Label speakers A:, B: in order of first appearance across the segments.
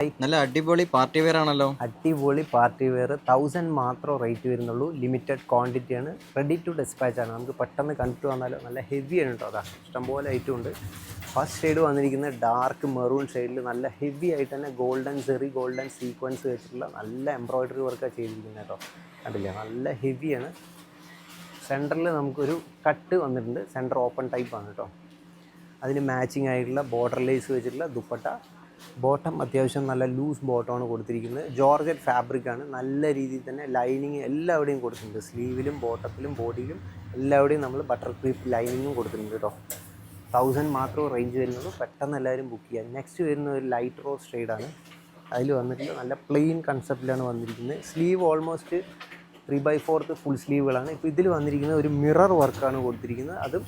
A: നല്ല അടിപൊളി party wear ആണല്ലോ.
B: അടിപൊളി പാർട്ടി വെയർ 1000 മാത്രം റേറ്റ് വരുന്നുള്ളൂ. ലിമിറ്റഡ് ക്വാണ്ടിറ്റി ആണ്. റെഡി ടു ഡിസ്പാച്ച് ആണ്. നമുക്ക് പെട്ടെന്ന് കണ്ടിട്ട് വന്നാലോ. നല്ല ഹെവി ആണ് കേട്ടോ. അതാ ഇഷ്ടംപോലെ ഐറ്റം ഉണ്ട്. ഫസ്റ്റ് ഷെയ്ഡ് വന്നിരിക്കുന്നത് ഡാർക്ക് മെറൂൺ ഷെയ്ഡിൽ നല്ല ഹെവി ആയിട്ട് തന്നെ ഗോൾഡൻ സെറി ഗോൾഡൻ സീക്വൻസ് വെച്ചിട്ടുള്ള നല്ല എംബ്രോയ്ഡറി വർക്കാണ് ചെയ്തിരിക്കുന്നത് കേട്ടോ. കണ്ടില്ലേ, നല്ല ഹെവിയാണ്. സെൻറ്ററിൽ നമുക്കൊരു കട്ട് വന്നിട്ടുണ്ട്. സെൻറ്റർ ഓപ്പൺ ടൈപ്പാണ് കേട്ടോ. അതിന് മാച്ചിങ് ആയിട്ടുള്ള ബോർഡർ ലേസ് വെച്ചിട്ടുള്ള ദുപ്പട്ട. ബോട്ടം അത്യാവശ്യം നല്ല ലൂസ് ബോട്ടമാണ് കൊടുത്തിരിക്കുന്നത്. ജോർജറ്റ് ഫാബ്രിക്കാണ്. നല്ല രീതിയിൽ തന്നെ ലൈനിങ് എല്ലാവിടെയും കൊടുത്തിട്ടുണ്ട്. സ്ലീവിലും ബോട്ടത്തിലും ബോഡിയിലും എല്ലാവിടെയും നമ്മൾ ബട്ടർ ക്രീപ്പ് ലൈനിങ്ങും കൊടുത്തിട്ടുണ്ട് കേട്ടോ. 1000 മാത്രമേ റേഞ്ച് വരുന്നുള്ളൂ. പെട്ടെന്ന് എല്ലാവരും ബുക്ക് ചെയ്യാം. നെക്സ്റ്റ് വരുന്ന ഒരു ലൈറ്റ് റോസ് ഷെയ്ഡാണ്. അതിൽ വന്നിട്ടുള്ള നല്ല പ്ലെയിൻ കൺസെപ്റ്റിലാണ് വന്നിരിക്കുന്നത്. സ്ലീവ് ഓൾമോസ്റ്റ് 3/4 ഫുൾ സ്ലീവുകളാണ്. ഇപ്പോൾ ഇതിൽ വന്നിരിക്കുന്നത് ഒരു മിറർ വർക്കാണ് കൊടുത്തിരിക്കുന്നത്. അതും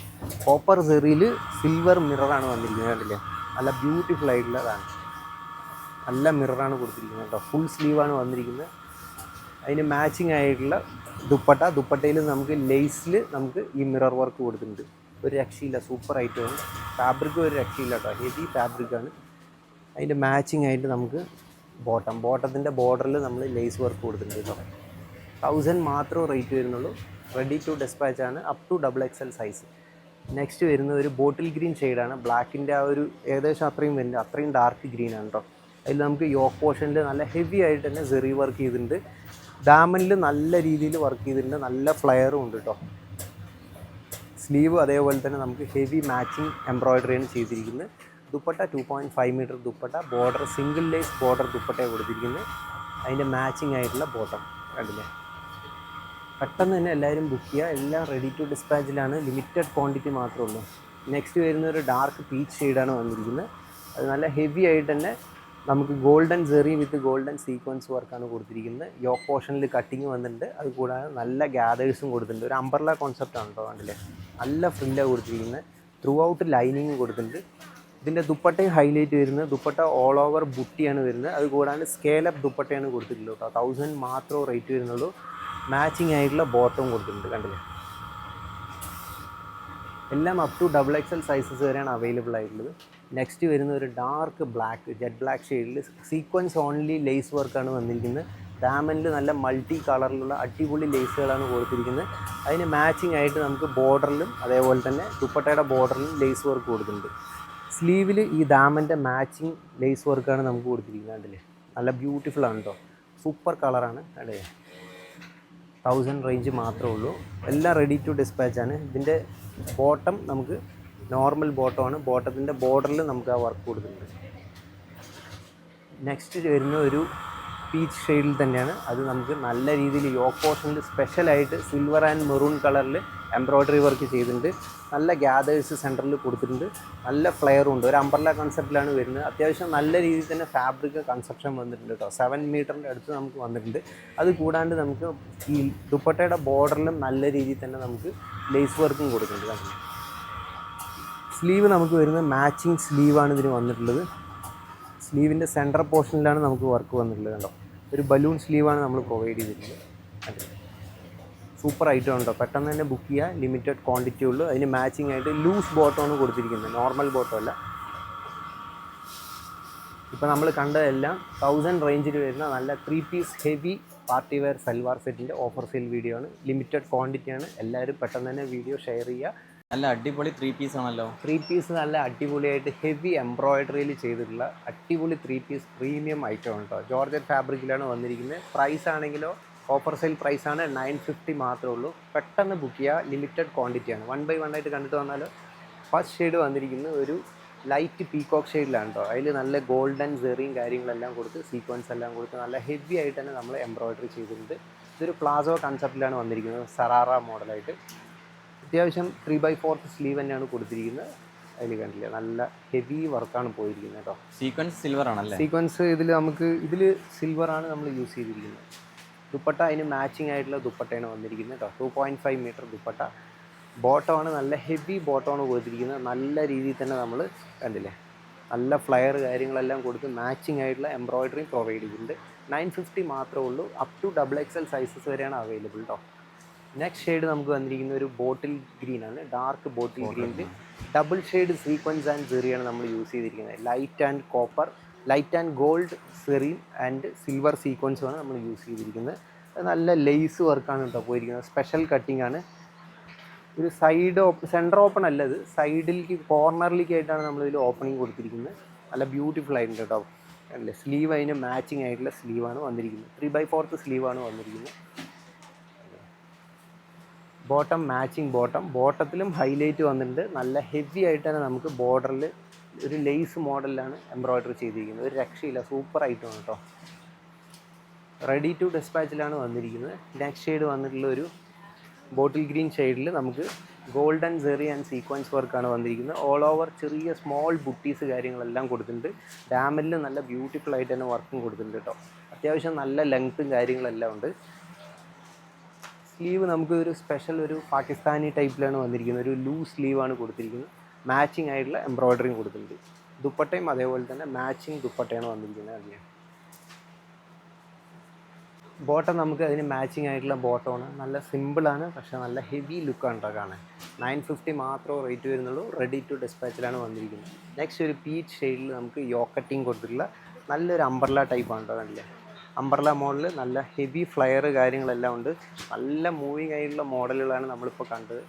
B: കോപ്പർ സെറിയിൽ സിൽവർ മിററാണ് വന്നിരിക്കുന്നത്. കണ്ടില്ലേ, നല്ല ബ്യൂട്ടിഫുൾ ആയിട്ടുള്ളതാണ്. നല്ല മിററാണ് കൊടുത്തിരിക്കുന്നത് കേട്ടോ. ഫുൾ സ്ലീവാണ് വന്നിരിക്കുന്നത്. അതിന് മാച്ചിങ് ആയിട്ടുള്ള ദുപ്പട്ടയിൽ നമുക്ക് ലേസിൽ നമുക്ക് ഈ മിറർ വർക്ക് കൊടുത്തിട്ടുണ്ട്. ഒരു രക്ഷയില്ല, സൂപ്പർ ഐറ്റമാണ്. ഫാബ്രിക് ഒരു രക്ഷയില്ല കേട്ടോ. ഹെവി ഫാബ്രിക്കാണ്. അതിൻ്റെ മാച്ചിങ് ആയിട്ട് നമുക്ക് ബോട്ടത്തിൻ്റെ ബോർഡറിൽ നമ്മൾ ലേസ് വർക്ക് കൊടുത്തിട്ടുണ്ട് കേട്ടോ. 1000 മാത്രമേ റേറ്റ് വരുന്നുള്ളൂ. റെഡി ടു ഡിസ്പാച്ച് ആണ്. Up to XXL size. Next വരുന്ന ഒരു ബോട്ടിൽ ഗ്രീൻ ഷെയ്ഡാണ്. ബ്ലാക്കിൻ്റെ ആ ഒരു ഏകദേശം അത്രയും വരുന്നത്, അത്രയും ഡാർക്ക് ഗ്രീനാണ് കേട്ടോ. അതിൽ നമുക്ക് യോക്ക് പോർഷനിൽ നല്ല ഹെവി ആയിട്ട് തന്നെ സെറി വർക്ക് ചെയ്തിട്ടുണ്ട്. ഡാമനിൽ നല്ല രീതിയിൽ വർക്ക് ചെയ്തിട്ടുണ്ട്. നല്ല ഫ്ലയറും ഉണ്ട് കേട്ടോ. സ്ലീവ് അതേപോലെ തന്നെ നമുക്ക് ഹെവി മാച്ചിങ് എംബ്രോയ്ഡറിയാണ് ചെയ്തിരിക്കുന്നത്. Dupatta 2.5 metre dupatta. Border single lace border ദുപ്പട്ടയാണ് കൊടുത്തിരിക്കുന്നത്. അതിൻ്റെ മാച്ചിങ് ആയിട്ടുള്ള ബോട്ടം കണ്ടില്ലേ. പെട്ടെന്ന് തന്നെ എല്ലാവരും ബുക്ക് ചെയ്യുക. എല്ലാം റെഡി ടു ഡിസ്പാച്ചിലാണ്. ലിമിറ്റഡ് ക്വാണ്ടിറ്റി മാത്രമേ ഉള്ളൂ. നെക്സ്റ്റ് വരുന്ന ഒരു ഡാർക്ക് പീച്ച് ഷെയ്ഡാണ് വന്നിരിക്കുന്നത്. അത് നല്ല ഹെവി ആയിട്ട് തന്നെ നമുക്ക് ഗോൾഡൻ സെറി വിത്ത് ഗോൾഡൻ സീക്വൻസ് വർക്കാണ് കൊടുത്തിരിക്കുന്നത്. യോക്ക് പോർഷനിൽ കട്ടിങ് വന്നിട്ടുണ്ട്. അത് കൂടാതെ നല്ല ഗ്യാദേഴ്സും കൊടുത്തിട്ടുണ്ട്. ഒരു അംബർല കോൺസെപ്റ്റാണ് കേട്ടോ. കണ്ടില്ലേ, നല്ല ഫ്രില്ലാണ് കൊടുത്തിരിക്കുന്നത്. ത്രൂ ഔട്ട് ലൈനിങ് കൊടുത്തിട്ടുണ്ട്. ഇതിൻ്റെ ദുപ്പട്ടയും ഹൈലൈറ്റ് വരുന്നത്. ദുപ്പട്ട ഓൾ ഓവർ ബുട്ടിയാണ് വരുന്നത്. അത് കൂടാതെ സ്കേലപ്പ് ദുപ്പട്ടയാണ് കൊടുത്തിട്ടുള്ളൂ കേട്ടോ. 1000 മാത്രമേ റേറ്റ് വരുന്നുള്ളൂ. മാച്ചിങ് ആയിട്ടുള്ള ബോട്ടവും കൊടുത്തിട്ടുണ്ട്. കണ്ടില്ലേ, എല്ലാം അപ് ടു XXL സൈസസ് വരെയാണ് അവൈലബിൾ ആയിട്ടുള്ളത്. നെക്സ്റ്റ് വരുന്ന ഒരു ഡാർക്ക് ജെറ്റ് ബ്ലാക്ക് ഷെയ്ഡിൽ സീക്വൻസ് ഓൺലി ലേസ് വർക്കാണ് വന്നിരിക്കുന്നത്. ഡാമനിൽ നല്ല മൾട്ടി കളറിലുള്ള അടിപൊളി ലേസുകളാണ് കൊടുത്തിരിക്കുന്നത്. അതിന് മാച്ചിങ് ആയിട്ട് നമുക്ക് ബോർഡറിലും അതേപോലെ തന്നെ ദുപ്പട്ടയുടെ ബോർഡറിലും ലേസ് വർക്ക് കൊടുത്തിട്ടുണ്ട്. സ്ലീവിൽ ഈ ഡാമൻ്റെ മാച്ചിങ് ലേസ് വർക്കാണ് നമുക്ക് കൊടുത്തിരിക്കുന്നത്. കണ്ടില്ലേ, നല്ല ബ്യൂട്ടിഫുൾ ആണ് കേട്ടോ. സൂപ്പർ കളറാണ്. അല്ലേ, 1000 റേഞ്ച് മാത്രമേ ഉള്ളൂ. എല്ലാം റെഡി ടു ഡിസ്പാച്ച് ആണ്. ഇതിൻ്റെ ബോട്ടം നമുക്ക് നോർമൽ ബോട്ടമാണ്. ബോട്ടത്തിൻ്റെ ബോർഡറിൽ നമുക്ക് ആ വർക്ക് കൊടുത്തിട്ടുണ്ട്. നെക്സ്റ്റ് വരുന്ന ഒരു പീച്ച് ഷെയ്ഡിൽ തന്നെയാണ്. അത് നമുക്ക് നല്ല രീതിയിൽ യോക്ക് പോർഷനിൽ സ്പെഷ്യലായിട്ട് സിൽവർ ആൻഡ് മെറൂൺ കളറിൽ എംബ്രോയ്ഡറി വർക്ക് ചെയ്തിട്ടുണ്ട്. നല്ല ഗ്യാദേഴ്സ് സെൻറ്ററിൽ കൊടുത്തിട്ടുണ്ട്. നല്ല ഫ്ലെയറും ഉണ്ട്. ഒരു അംബർല കൺസെപ്റ്റിലാണ് വരുന്നത്. അത്യാവശ്യം നല്ല രീതിയിൽ തന്നെ ഫാബ്രിക് കൺസെപ്ഷൻ വന്നിട്ടുണ്ട് കേട്ടോ. 7 മീറ്ററിൻ്റെ അടുത്ത് നമുക്ക് വന്നിട്ടുണ്ട്. അത് കൂടാണ്ട് നമുക്ക് ഈ ദുപ്പട്ടയുടെ ബോർഡറിലും നല്ല രീതിയിൽ തന്നെ നമുക്ക് ലേസ് വർക്കും കൊടുക്കുന്നുണ്ട്. സ്ലീവ് നമുക്ക് വരുന്നത് മാച്ചിങ് സ്ലീവാണ് ഇതിന് വന്നിട്ടുള്ളത്. സ്ലീവിൻ്റെ സെൻറ്റർ പോർഷനിലാണ് നമുക്ക് വർക്ക് വന്നിട്ടുള്ളത് കേട്ടോ. ഒരു ബലൂൺ സ്ലീവാണ് നമ്മൾ പ്രൊവൈഡ് ചെയ്തിട്ടുള്ളത്. അതെ, സൂപ്പർ ഐറ്റം ഉണ്ടോ. പെട്ടെന്ന് തന്നെ ബുക്ക് ചെയ്യുക. ലിമിറ്റഡ് ക്വാണ്ടിറ്റി ഉള്ളൂ. അതിന് മാച്ചിങ് ആയിട്ട് ലൂസ് ബോട്ടമാണ് കൊടുത്തിരിക്കുന്നത്, നോർമൽ ബോട്ടം അല്ല. ഇപ്പോൾ നമ്മൾ കണ്ടതെല്ലാം 1000 റേഞ്ചിൽ വരുന്ന നല്ല 3 piece heavy party wear salwar സെറ്റിൻ്റെ ഓഫർ സെയിൽ വീഡിയോ ആണ്. ലിമിറ്റഡ് ക്വാണ്ടിറ്റിയാണ്. എല്ലാവരും പെട്ടെന്ന് തന്നെ വീഡിയോ ഷെയർ ചെയ്യുക.
A: നല്ല അടിപൊളി 3 പീസ് ആണല്ലോ.
B: 3 പീസ് നല്ല അടിപൊളിയായിട്ട് ഹെവി എംബ്രോയ്ഡറിയിൽ ചെയ്തിട്ടുള്ള അടിപൊളി 3 പീസ് പ്രീമിയം ഐറ്റം ആണ് കേട്ടോ. ജോർജറ്റ് ഫാബ്രിക്കിലാണ് വന്നിരിക്കുന്നത്. പ്രൈസ് ആണെങ്കിലോ ഓഫർ സെയിൽ പ്രൈസാണ് 950 മാത്രമേ ഉള്ളൂ. പെട്ടെന്ന് ബുക്ക് ചെയ്യുക. ലിമിറ്റഡ് ക്വാണ്ടിറ്റിയാണ്. 1 by 1 ആയിട്ട് കണ്ടിട്ട് വന്നാൽ ഫസ്റ്റ് ഷെയ്ഡ് വന്നിരിക്കുന്നത് ഒരു ലൈറ്റ് പീകോക്ക് ഷെയ്ഡിലാണ് കേട്ടോ. അതിൽ നല്ല ഗോൾഡൻ സെറിയും കാര്യങ്ങളെല്ലാം കൊടുത്ത് സീക്വൻസ് എല്ലാം കൊടുത്ത് നല്ല ഹെവി ആയിട്ട് തന്നെ നമ്മൾ എംബ്രോയ്ഡറി ചെയ്തിട്ടുണ്ട്. ഇതൊരു പ്ലാസോ കൺസെപ്റ്റിലാണ് വന്നിരിക്കുന്നത്, സറാറ മോഡലായിട്ട്. അത്യാവശ്യം 3/4 സ്ലീവ് തന്നെയാണ് കൊടുത്തിരിക്കുന്നത്. അതിൽ കണ്ടില്ല, നല്ല ഹെവി വർക്കാണ് പോയിരിക്കുന്നത് കേട്ടോ.
A: സീക്വൻസ് സിൽവർ ആണല്ലേ.
B: സീക്വൻസ് ഇതിൽ സിൽവറാണ് നമ്മൾ യൂസ് ചെയ്തിരിക്കുന്നത്. ദുപ്പട്ട അതിന് മാച്ചിങ് ആയിട്ടുള്ള ദുപ്പട്ടയാണ് വന്നിരിക്കുന്നത് കേട്ടോ. 2.5 മീറ്റർ ദുപ്പട്ട. ബോട്ടമാണ് നല്ല ഹെവി ബോട്ടമാണ് കൊടുത്തിരിക്കുന്നത്. നല്ല രീതിയിൽ തന്നെ നമ്മൾ കണ്ടില്ലേ, നല്ല ഫ്ലയർ കാര്യങ്ങളെല്ലാം കൊടുത്ത് മാച്ചിങ് ആയിട്ടുള്ള എംബ്രോയ്ഡറി പ്രൊവൈഡ് ചെയ്തിട്ടുണ്ട്. 950 മാത്രമേ ഉള്ളൂ. അപ് ടു XXL സൈസസ് വരെയാണ് അവൈലബിൾ കേട്ടോ. നെക്സ്റ്റ് ഷെയ്ഡ് നമുക്ക് വന്നിരിക്കുന്ന ഒരു ബോട്ടിൽ ഗ്രീനാണ്. ഡാർക്ക് ബോട്ടിൽ ഗ്രീനിൽ ഡബിൾ ഷെയ്ഡ് സീക്വൻസ് ആൻഡ് സെറിയാണ് നമ്മൾ യൂസ് ചെയ്തിരിക്കുന്നത്. Light and copper light and gold സെറീൻ ആൻഡ് സിൽവർ സീക്വൻസുമാണ് നമ്മൾ യൂസ് ചെയ്തിരിക്കുന്നത്. അത് നല്ല ലേസ് വർക്കാണ് കേട്ടോ പോയിരിക്കുന്നത്. സ്പെഷ്യൽ കട്ടിംഗ് ആണ്. ഒരു സെൻറ്റർ ഓപ്പൺ അല്ല, ഇത് സൈഡിലേക്ക് കോർണറിലേക്ക് ആയിട്ടാണ് നമ്മളിതിൽ ഓപ്പണിങ് കൊടുത്തിരിക്കുന്നത്. നല്ല ബ്യൂട്ടിഫുൾ ആയിട്ടുണ്ട് കേട്ടോ. അല്ലേ, സ്ലീവ് അതിന് മാച്ചിങ് ആയിട്ടുള്ള സ്ലീവാണ് വന്നിരിക്കുന്നത്. 3/4 സ്ലീവാണ് വന്നിരിക്കുന്നത്. ബോട്ടം മാച്ചിങ് ബോട്ടത്തിലും ഹൈലൈറ്റ് വന്നിട്ടുണ്ട്. നല്ല ഹെവി ആയിട്ട് തന്നെ നമുക്ക് ബോർഡറിൽ ഒരു ലേസ് മോഡലിലാണ് എംബ്രോയ്ഡറി ചെയ്തിരിക്കുന്നത്. ഒരു രക്ഷയില്ല, സൂപ്പർ ഐറ്റമാണ് കേട്ടോ. റെഡി ടു ഡിസ്പാച്ചിലാണ് വന്നിരിക്കുന്നത്. നെക്സ്റ്റ് ഷെയ്ഡ് വന്നിട്ടുള്ള ഒരു ബോട്ടിൽ ഗ്രീൻ ഷെയ്ഡിൽ നമുക്ക് ഗോൾഡൻ സെറി ആൻഡ് സീക്വൻസ് വർക്കാണ് വന്നിരിക്കുന്നത്. ഓൾ ഓവർ ചെറിയ സ്മോൾ ബുട്ടീസ് കാര്യങ്ങളെല്ലാം കൊടുത്തിട്ടുണ്ട്. ഡാമലിൽ നല്ല ബ്യൂട്ടിഫുൾ ആയിട്ട് തന്നെ വർക്കും കൊടുത്തിട്ടുണ്ട് കേട്ടോ. അത്യാവശ്യം നല്ല ലെങ്ത്തും കാര്യങ്ങളെല്ലാം ഉണ്ട്. സ്ലീവ് നമുക്ക് ഒരു സ്പെഷ്യൽ ഒരു പാകിസ്ഥാനി ടൈപ്പിലാണ് വന്നിരിക്കുന്നത്. ഒരു ലൂസ് സ്ലീവാണ് കൊടുത്തിരിക്കുന്നത്. മാച്ചിങ് ആയിട്ടുള്ള എംബ്രോയ്ഡറിയും കൊടുത്തിട്ടുണ്ട്. ദുപ്പട്ടയും അതേപോലെ തന്നെ മാച്ചിങ് ദുപ്പട്ടയാണ് വന്നിരിക്കുന്നത്. അറിയാം, ബോട്ടം നമുക്ക് അതിന് മാച്ചിങ് ആയിട്ടുള്ള ബോട്ടമാണ്. നല്ല സിമ്പിളാണ്, പക്ഷേ നല്ല ഹെവി ലുക്കാണ് കേട്ടോ കാണാൻ. 950 മാത്രമേ റേറ്റ് വരുന്നുള്ളൂ. റെഡി ടു ഡിസ്പാച്ചിലാണ് വന്നിരിക്കുന്നത്. നെക്സ്റ്റ് ഒരു പീച്ച് ഷെയ്ഡിൽ നമുക്ക് യോക്കട്ടിങ് കൊടുത്തിട്ടുള്ള നല്ലൊരു അംബ്രല ടൈപ്പാണ് കേട്ടോ. കണ്ടില്ലേ, അംബ്രല മോഡൽ നല്ല ഹെവി ഫ്ലയർ കാര്യങ്ങളെല്ലാം ഉണ്ട്. നല്ല മൂവിങ് ആയിട്ടുള്ള മോഡലുകളാണ് നമ്മളിപ്പോൾ കണ്ടത്.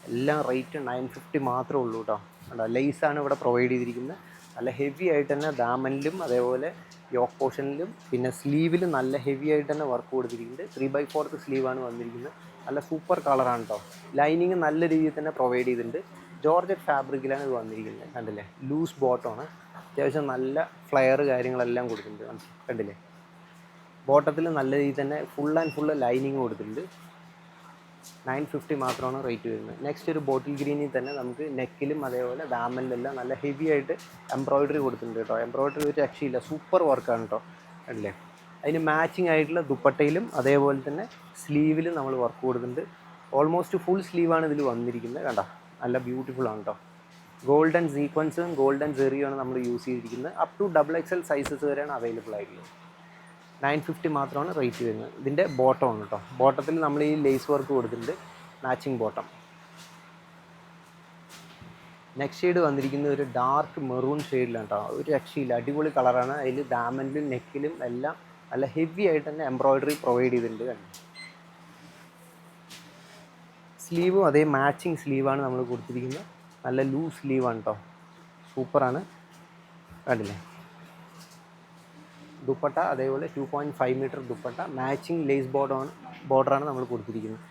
B: എല്ലാം റേറ്റ് 950 മാത്രമേ ഉള്ളൂ കേട്ടോ. കണ്ടോ, ലേസാണ് ഇവിടെ പ്രൊവൈഡ് ചെയ്തിരിക്കുന്നത്. നല്ല ഹെവി ആയിട്ട് തന്നെ ദാമനിലും അതേപോലെ യോക്ക് പോർഷനിലും പിന്നെ സ്ലീവിലും നല്ല ഹെവി ആയിട്ട് തന്നെ വർക്ക് കൊടുത്തിരിക്കുന്നുണ്ട്. 3/4 സ്ലീവാണ് വന്നിരിക്കുന്നത്. നല്ല സൂപ്പർ കളറാണ് കേട്ടോ. ലൈനിങ് നല്ല രീതിയിൽ തന്നെ പ്രൊവൈഡ് ചെയ്തിട്ടുണ്ട്. ജോർജറ്റ് ഫാബ്രിക്കിലാണ് ഇത് വന്നിരിക്കുന്നത്. കണ്ടില്ലേ, ലൂസ് ബോട്ടമാണ്. അത്യാവശ്യം നല്ല ഫ്ലയർ കാര്യങ്ങളെല്ലാം കൊടുത്തിട്ടുണ്ട്. കണ്ടില്ലേ, ബോട്ടത്തിൽ നല്ല രീതിയിൽ തന്നെ ഫുൾ ആൻഡ് ഫുള്ള് ലൈനിങ് കൊടുത്തിട്ടുണ്ട്. 950 മാത്രമാണ് റേറ്റ് വരുന്നത്. നെക്സ്റ്റ് ഒരു ബോട്ടിൽ ഗ്രീനിൽ തന്നെ നമുക്ക് നെക്കിലും അതേപോലെ ദാമനിലെല്ലാം നല്ല ഹെവി ആയിട്ട് എംബ്രോയ്ഡറി കൊടുത്തിട്ടുണ്ട് കേട്ടോ. എംബ്രോയ്ഡറി ഒരു രക്ഷയില്ല, സൂപ്പർ വർക്കാണ് കേട്ടോ. അല്ലേ, അതിന് മാച്ചിങ് ആയിട്ടുള്ള ദുപ്പട്ടയിലും അതേപോലെ തന്നെ സ്ലീവിലും നമ്മൾ വർക്ക് കൊടുത്തിട്ടുണ്ട്. ഓൾമോസ്റ്റ് ഫുൾ സ്ലീവാണ് ഇതിൽ വന്നിരിക്കുന്നത്. കണ്ടോ, നല്ല ബ്യൂട്ടിഫുൾ ആണ് കേട്ടോ. ഗോൾഡൻ സീക്വൻസും ഗോൾഡൻ സെറിയുമാണ് നമ്മൾ യൂസ് ചെയ്തിരിക്കുന്നത്. അപ് ടു XXL സൈസസ് വരെയാണ് അവൈലബിൾ ആയിട്ടുള്ളത്. 950 മാത്രമാണ് റേറ്റ് വരുന്നത്. ഇതിൻ്റെ ബോട്ടമാണ് കേട്ടോ. ബോട്ടത്തിൽ നമ്മൾ ഈ ലേസ് വർക്ക് കൊടുത്തിട്ടുണ്ട്, മാച്ചിങ് ബോട്ടം. നെക്സ്റ്റ് ഷെയ്ഡ് വന്നിരിക്കുന്നത് ഒരു ഡാർക്ക് മെറൂൺ ഷെയ്ഡിലാണ് കേട്ടോ. ഒരു രക്ഷയില്ല, അടിപൊളി കളറാണ്. അതിൽ ദാമനിലും നെക്കിലും എല്ലാം നല്ല ഹെവി ആയിട്ട് തന്നെ എംബ്രോയ്ഡറി പ്രൊവൈഡ് ചെയ്തിട്ടുണ്ട്. സ്ലീവും അതേ മാച്ചിങ് സ്ലീവാണ് നമ്മൾ കൊടുത്തിരിക്കുന്നത്. നല്ല ലൂസ് സ്ലീവാണ് കേട്ടോ, സൂപ്പറാണ്. കണ്ടില്ലേ, ദുപ്പട്ട അതേപോലെ 2.5 മീറ്റർ ദുപ്പട്ട, മാച്ചിങ് ലേസ് ബോർഡറാണ് നമ്മൾ കൊടുത്തിരിക്കുന്നത്.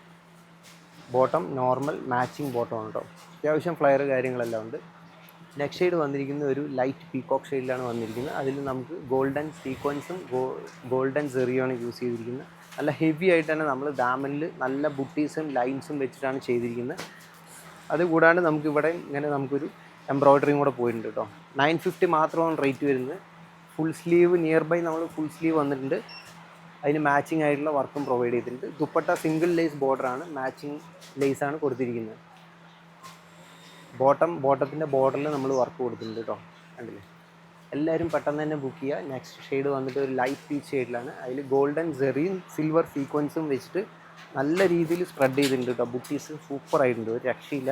B: ബോട്ടം നോർമൽ മാച്ചിങ് ബോട്ടമാണ് കേട്ടോ. അത്യാവശ്യം ഫ്ലയർ കാര്യങ്ങളെല്ലാം ഉണ്ട്. നെക്സ്റ്റ് ഷെയ്ഡ് വന്നിരിക്കുന്നത് ഒരു ലൈറ്റ് പീകോക്ക് ഷെയ്ഡിലാണ് വന്നിരിക്കുന്നത്. അതിൽ നമുക്ക് ഗോൾഡൻ സീക്വൻസും ഗോൾഡൻ സെറിയാണ് യൂസ് ചെയ്തിരിക്കുന്നത്. നല്ല ഹെവി ആയിട്ട് തന്നെ നമ്മൾ ദാമനിൽ നല്ല ബുട്ടീസും ലൈൻസും വെച്ചിട്ടാണ് ചെയ്തിരിക്കുന്നത്. അതുകൂടാണ്ട് നമുക്കിവിടെ ഇങ്ങനെ നമുക്കൊരു എംബ്രോയ്ഡറിയും കൂടെ പോയിട്ടുണ്ട് കേട്ടോ. 950 മാത്രമാണ് റേറ്റ് വരുന്നത്. ഫുൾ സ്ലീവ് നിയർ ബൈ നമ്മൾ ഫുൾ സ്ലീവ് വന്നിട്ടുണ്ട്. അതിന് മാച്ചിങ് ആയിട്ടുള്ള വർക്കും പ്രൊവൈഡ് ചെയ്തിട്ടുണ്ട്. ദുപ്പട്ട സിംഗിൾ ലേസ് ബോർഡറാണ്, മാച്ചിങ് ലേസാണ് കൊടുത്തിരിക്കുന്നത്. ബോട്ടത്തിൻ്റെ ബോർഡറിൽ നമ്മൾ വർക്ക് കൊടുത്തിട്ടുണ്ട് കേട്ടോ. കണ്ടില്ലേ, എല്ലാവരും പെട്ടെന്ന് തന്നെ ബുക്ക് ചെയ്യുക. നെക്സ്റ്റ് ഷെയ്ഡ് വന്നിട്ട് ഒരു ലൈറ്റ് പീച്ച് ഷെയ്ഡിലാണ്. അതിൽ ഗോൾഡൻ സെറിയും സിൽവർ സീക്വൻസും വെച്ചിട്ട് നല്ല രീതിയിൽ സ്പ്രെഡ് ചെയ്തിട്ടുണ്ട് കേട്ടോ. ബുട്ടീസ് സൂപ്പർ ആയിട്ടുണ്ട്, ഒരു രക്ഷയില്ല.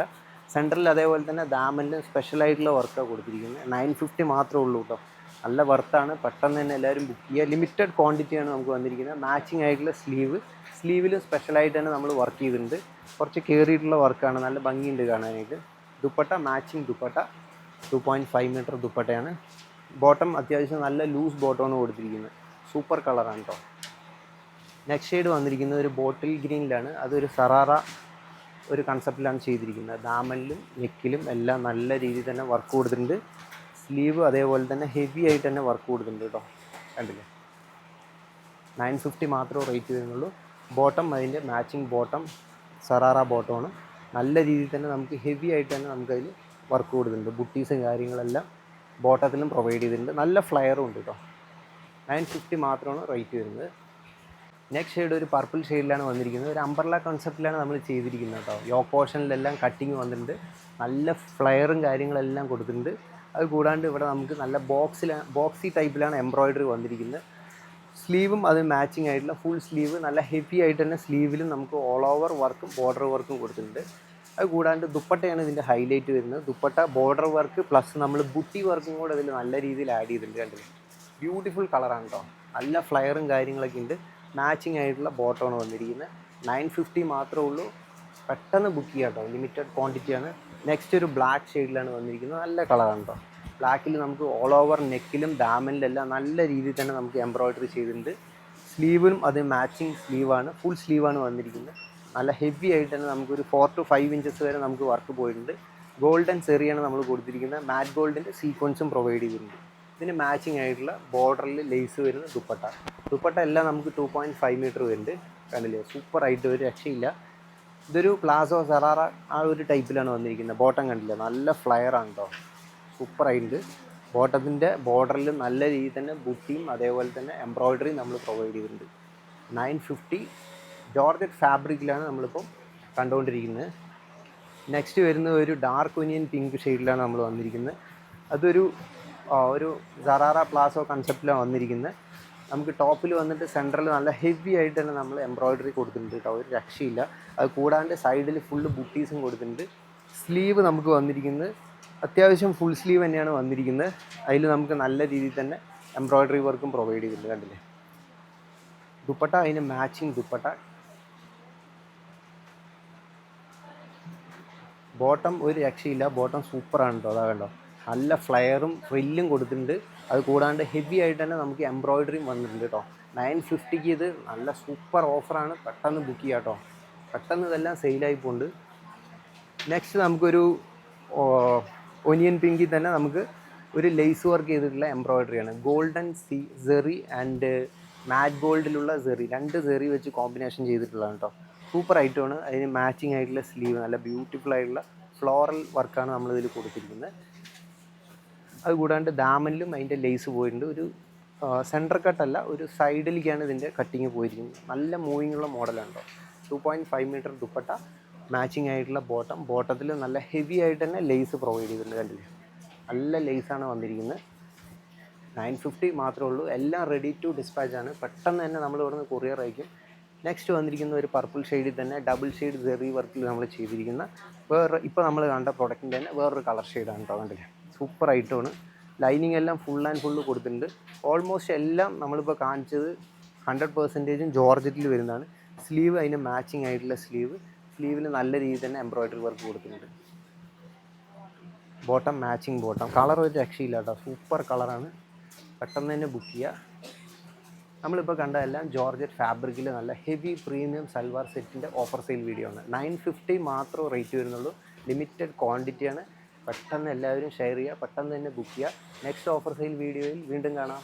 B: സെൻറ്ററിൽ അതേപോലെ തന്നെ ദാമനിലും സ്പെഷ്യലായിട്ടുള്ള വർക്കാണ് കൊടുത്തിരിക്കുന്നത്. 950 മാത്രമേ ഉള്ളൂ കേട്ടോ. നല്ല വർത്താണ്, പെട്ടെന്ന് തന്നെ എല്ലാവരും ബുക്ക് ചെയ്യുക. ലിമിറ്റഡ് ക്വാണ്ടിറ്റിയാണ് നമുക്ക് വന്നിരിക്കുന്നത്. മാച്ചിങ് ആയിട്ടുള്ള സ്ലീവിലും സ്പെഷ്യലായിട്ട് തന്നെ നമ്മൾ വർക്ക് ചെയ്തിട്ടുണ്ട്. കുറച്ച് കയറിയിട്ടുള്ള വർക്കാണ്, നല്ല ഭംഗിയുണ്ട് കാണാനായിട്ട്. ദുപ്പട്ട മാച്ചിങ് ദുപ്പട്ട 2.5 മീറ്റർ ദുപ്പട്ടയാണ്. ബോട്ടം അത്യാവശ്യം നല്ല ലൂസ് ബോട്ടമാണ് കൊടുത്തിരിക്കുന്നത്. സൂപ്പർ കളറാണ് കേട്ടോ. നെക്സ്റ്റ് ഷെയ്ഡ് വന്നിരിക്കുന്നത് ഒരു ബോട്ടിൽ ഗ്രീനിലാണ്. അതൊരു സറാറ ഒരു കൺസെപ്റ്റിലാണ് ചെയ്തിരിക്കുന്നത്. ദാമനിലും നെക്കിലും എല്ലാം നല്ല രീതിയിൽ തന്നെ വർക്ക് കൊടുത്തിട്ടുണ്ട്. സ്ലീവ് അതേപോലെ തന്നെ ഹെവി ആയിട്ട് തന്നെ വർക്ക് കൊടുത്തിട്ടുണ്ട് കേട്ടോ. കണ്ടില്ലേ, 950 മാത്രമേ റേറ്റ് വരുന്നുള്ളൂ. ബോട്ടം അതിൻ്റെ മാച്ചിങ് ബോട്ടം സറാറ ബോട്ടമാണ്. നല്ല രീതിയിൽ തന്നെ നമുക്ക് ഹെവി ആയിട്ട് തന്നെ നമുക്കതിൽ വർക്ക് കൊടുത്തിട്ടുണ്ട്. ബുട്ടീസും കാര്യങ്ങളെല്ലാം ബോട്ടത്തിലും പ്രൊവൈഡ് ചെയ്തിട്ടുണ്ട്. നല്ല ഫ്ലയറും ഉണ്ട് കേട്ടോ. 950 മാത്രമാണ് റേറ്റ് വരുന്നത്. നെക്സ്റ്റ് ഷെയ്ഡ് ഒരു പർപ്പിൾ ഷെയ്ഡിലാണ് വന്നിരിക്കുന്നത്. ഒരു അംബ്രല കോൺസെപ്റ്റിലാണ് നമ്മൾ ചെയ്തിരിക്കുന്നത് കേട്ടോ. യോക്ക് പോർഷനിലെല്ലാം കട്ടിങ് വന്നിട്ടുണ്ട്. നല്ല ഫ്ലയറും കാര്യങ്ങളെല്ലാം കൊടുത്തിട്ടുണ്ട്. അത് കൂടാണ്ട് ഇവിടെ നമുക്ക് നല്ല ബോക്സി ടൈപ്പിലാണ് എംബ്രോയ്ഡറി വന്നിരിക്കുന്നത്. സ്ലീവും അത് മാച്ചിങ് ആയിട്ടുള്ള ഫുൾ സ്ലീവ് നല്ല ഹെവി ആയിട്ട് തന്നെ സ്ലീവിലും നമുക്ക് ഓൾ ഓവർ വർക്കും ബോർഡർ വർക്കും കൊടുത്തിട്ടുണ്ട്. അത് കൂടാണ്ട് ദുപ്പട്ടയാണ് ഇതിൻ്റെ ഹൈലൈറ്റ് വരുന്നത്. ദുപ്പട്ട ബോർഡർ വർക്ക് പ്ലസ് നമ്മൾ ബുട്ടി വർക്കും കൂടെ അതിൽ നല്ല രീതിയിൽ ആഡ് ചെയ്തിട്ടുണ്ട്. കണ്ടില്ലേ, ബ്യൂട്ടിഫുൾ കളറാണ് കേട്ടോ. നല്ല ഫ്ലയറും കാര്യങ്ങളൊക്കെ ഉണ്ട്. മാച്ചിങ് ആയിട്ടുള്ള ബോട്ടമാണ് വന്നിരിക്കുന്നത്. 950 മാത്രമേ ഉള്ളൂ. പെട്ടെന്ന് ബുക്ക് ചെയ്യാം കേട്ടോ, ലിമിറ്റഡ് ക്വാണ്ടിറ്റിയാണ്. നെക്സ്റ്റ് ഒരു ബ്ലാക്ക് ഷെയ്ഡിലാണ് വന്നിരിക്കുന്നത്. നല്ല കളറാണ് കേട്ടോ. ബ്ലാക്കിൽ നമുക്ക് ഓൾ ഓവർ നെക്കിലും ഡാമനിലെല്ലാം നല്ല രീതിയിൽ തന്നെ നമുക്ക് എംബ്രോയ്ഡറി ചെയ്തിട്ടുണ്ട്. സ്ലീവിനും അത് മാച്ചിങ് സ്ലീവാണ്, ഫുൾ സ്ലീവാണ് വന്നിരിക്കുന്നത്. നല്ല ഹെവി ആയിട്ട് തന്നെ നമുക്കൊരു 4 to 5 ഇഞ്ചസ് വരെ നമുക്ക് വർക്ക് പോയിട്ടുണ്ട്. ഗോൾഡൻ സെറിയാണ് നമ്മൾ കൊടുത്തിരിക്കുന്നത്. മാറ്റ് ഗോൾഡിൻ്റെ സീക്വൻസും പ്രൊവൈഡ് ചെയ്തിട്ടുണ്ട്. ഇതിന് മാച്ചിങ് ആയിട്ടുള്ള ബോർഡറിൽ ലേസ് വരുന്ന ദുപ്പട്ട എല്ലാം നമുക്ക് 2.5 മീറ്റർ വരുന്നുണ്ട്. കണ്ടില്ലേ, സൂപ്പറായിട്ട് ഒരു രക്ഷയില്ല. ഇതൊരു പ്ലാസോ സറാറ ആ ഒരു ടൈപ്പിലാണ് വന്നിരിക്കുന്നത്. ബോട്ടം കണ്ടില്ല, നല്ല ഫ്ലയറാണ് കേട്ടോ, സൂപ്പറായിട്ടുണ്ട്. ബോട്ടത്തിൻ്റെ ബോർഡറിൽ നല്ല രീതിയിൽ തന്നെ ബുട്ടിയും അതേപോലെ തന്നെ എംബ്രോയ്ഡറി നമ്മൾ പ്രൊവൈഡ് ചെയ്തിട്ടുണ്ട്. 950 ജോർജറ്റ് ഫാബ്രിക്കിലാണ് നമ്മളിപ്പോൾ കണ്ടുകൊണ്ടിരിക്കുന്നത്. നെക്സ്റ്റ് വരുന്നത് ഒരു ഡാർക്ക് ഒനിയൻ പിങ്ക് ഷെയ്ഡിലാണ് നമ്മൾ വന്നിരിക്കുന്നത്. അതൊരു സറാറ പ്ലാസോ കൺസെപ്റ്റിലാണ് വന്നിരിക്കുന്നത്. നമുക്ക് ടോപ്പിൽ വന്നിട്ട് സെൻറ്ററിൽ നല്ല ഹെവി ആയിട്ട് തന്നെ നമ്മൾ എംബ്രോയ്ഡറി കൊടുത്തിട്ടുണ്ട് കേട്ടോ, ഒരു രക്ഷയില്ല. അത് കൂടാണ്ട് സൈഡിൽ ഫുള്ള് ബുട്ടീസും കൊടുത്തിട്ടുണ്ട്. സ്ലീവ് നമുക്ക് വന്നിരിക്കുന്നത് അത്യാവശ്യം ഫുൾ സ്ലീവ് തന്നെയാണ് വന്നിരിക്കുന്നത്. അതിൽ നമുക്ക് നല്ല രീതിയിൽ തന്നെ എംബ്രോയ്ഡറി വർക്കും പ്രൊവൈഡ് ചെയ്തിട്ടുണ്ട്. കണ്ടില്ലേ, ദുപ്പട്ട അതിന് മാച്ചിങ് ദുപ്പട്ട. ബോട്ടം ഒരു രക്ഷയില്ല, ബോട്ടം സൂപ്പറാണ് കേട്ടോ. അതാ കണ്ടോ, നല്ല ഫ്ലയറും ഫ്രില്ലും കൊടുത്തിട്ടുണ്ട്. അത് കൂടാണ്ട് ഹെവി ആയിട്ട് തന്നെ നമുക്ക് എംബ്രോയ്ഡറിയും വന്നിട്ടുണ്ട് കേട്ടോ. 950 ഇത് നല്ല സൂപ്പർ ഓഫറാണ്. പെട്ടെന്ന് ബുക്ക് ചെയ്യാം കേട്ടോ, പെട്ടെന്ന് ഇതെല്ലാം സെയിലായി പോകുന്നുണ്ട്. നെക്സ്റ്റ് നമുക്കൊരു ഒനിയൻ പിങ്കിൽ തന്നെ നമുക്ക് ഒരു ലേസ് വർക്ക് ചെയ്തിട്ടുള്ള എംബ്രോയ്ഡറിയാണ്. ഗോൾഡൻ സെറി ആൻഡ് മാറ്റ് ഗോൾഡിലുള്ള സെറി, 2 സെറി വെച്ച് കോമ്പിനേഷൻ ചെയ്തിട്ടുള്ളതാണ് കേട്ടോ. സൂപ്പർ ഐറ്റമാണ്. അതിന് മാച്ചിങ് ആയിട്ടുള്ള സ്ലീവ്, നല്ല ബ്യൂട്ടിഫുൾ ആയിട്ടുള്ള ഫ്ലോറൽ വർക്കാണ് നമ്മളിതിൽ കൊടുത്തിരിക്കുന്നത്. അതുകൂടാണ്ട് ദാമനിലും അതിൻ്റെ ലേസ് പോയിട്ടുണ്ട്. ഒരു സെൻറ്റർ കട്ടല്ല, ഒരു സൈഡിലേക്കാണ് ഇതിൻ്റെ കട്ടിങ് പോയിരിക്കുന്നത്. നല്ല മൂവിങ് ഉള്ള മോഡലാണ് കേട്ടോ. 2.5 മീറ്റർ ദുപ്പട്ട, മാച്ചിങ് ആയിട്ടുള്ള ബോട്ടത്തിൽ നല്ല ഹെവി ആയിട്ട് തന്നെ ലേസ് പ്രൊവൈഡ് ചെയ്തിട്ടുണ്ട്. കണ്ടില്ലേ, നല്ല ലേസാണ് വന്നിരിക്കുന്നത്. 950 മാത്രമേ ഉള്ളൂ. എല്ലാം റെഡി ടു ഡിസ്പാച്ച് ആണ്. പെട്ടെന്ന് തന്നെ നമ്മൾ ഇവിടുന്ന് കൊറിയർ അയക്കും. നെക്സ്റ്റ് വന്നിരിക്കുന്ന ഒരു പർപ്പിൾ ഷെയ്ഡിൽ തന്നെ ഡബിൾ ഷെയ്ഡ് സെറി വർക്കിൽ നമ്മൾ ചെയ്തിരിക്കുന്ന ഇപ്പോൾ നമ്മൾ കണ്ട പ്രൊഡക്റ്റിൻ്റെ തന്നെ വേറൊരു കളർ ഷെയ്ഡാണ് കേട്ടോ. കണ്ടില്ലേ, സൂപ്പർ ഐറ്റമാണ്. ലൈനിങ് എല്ലാം ഫുൾ ആൻഡ് ഫുള്ള് കൊടുത്തിട്ടുണ്ട്. ഓൾമോസ്റ്റ് എല്ലാം നമ്മളിപ്പോൾ കാണിച്ചത് 100% ജോർജറ്റിൽ വരുന്നതാണ്. സ്ലീവ് അതിന് മാച്ചിങ് ആയിട്ടുള്ള സ്ലീവിൽ നല്ല രീതിയിൽ തന്നെ എംബ്രോയ്ഡറി വർക്ക് കൊടുത്തിട്ടുണ്ട്. ബോട്ടം മാച്ചിങ് ബോട്ടം, കളർ ഒരു രക്ഷയില്ല കേട്ടോ, സൂപ്പർ കളറാണ്. പെട്ടെന്ന് തന്നെ ബുക്ക് ചെയ്യുക. നമ്മളിപ്പോൾ കണ്ടതെല്ലാം ജോർജറ്റ് ഫാബ്രിക്കിൽ നല്ല ഹെവി പ്രീമിയം സൽവാർ സെറ്റിൻ്റെ ഓഫർ സെയിൽ വീഡിയോ ആണ്. 950 മാത്രമേ റേറ്റ് വരുന്നുള്ളൂ. ലിമിറ്റഡ് ക്വാണ്ടിറ്റിയാണ്. പെട്ടെന്ന് എല്ലാവരും ഷെയർ ചെയ്യുക, പെട്ടെന്ന് തന്നെ ബുക്ക് ചെയ്യുക. നെക്സ്റ്റ് ഓഫർ സെയിൽ വീഡിയോയിൽ വീണ്ടും കാണാം.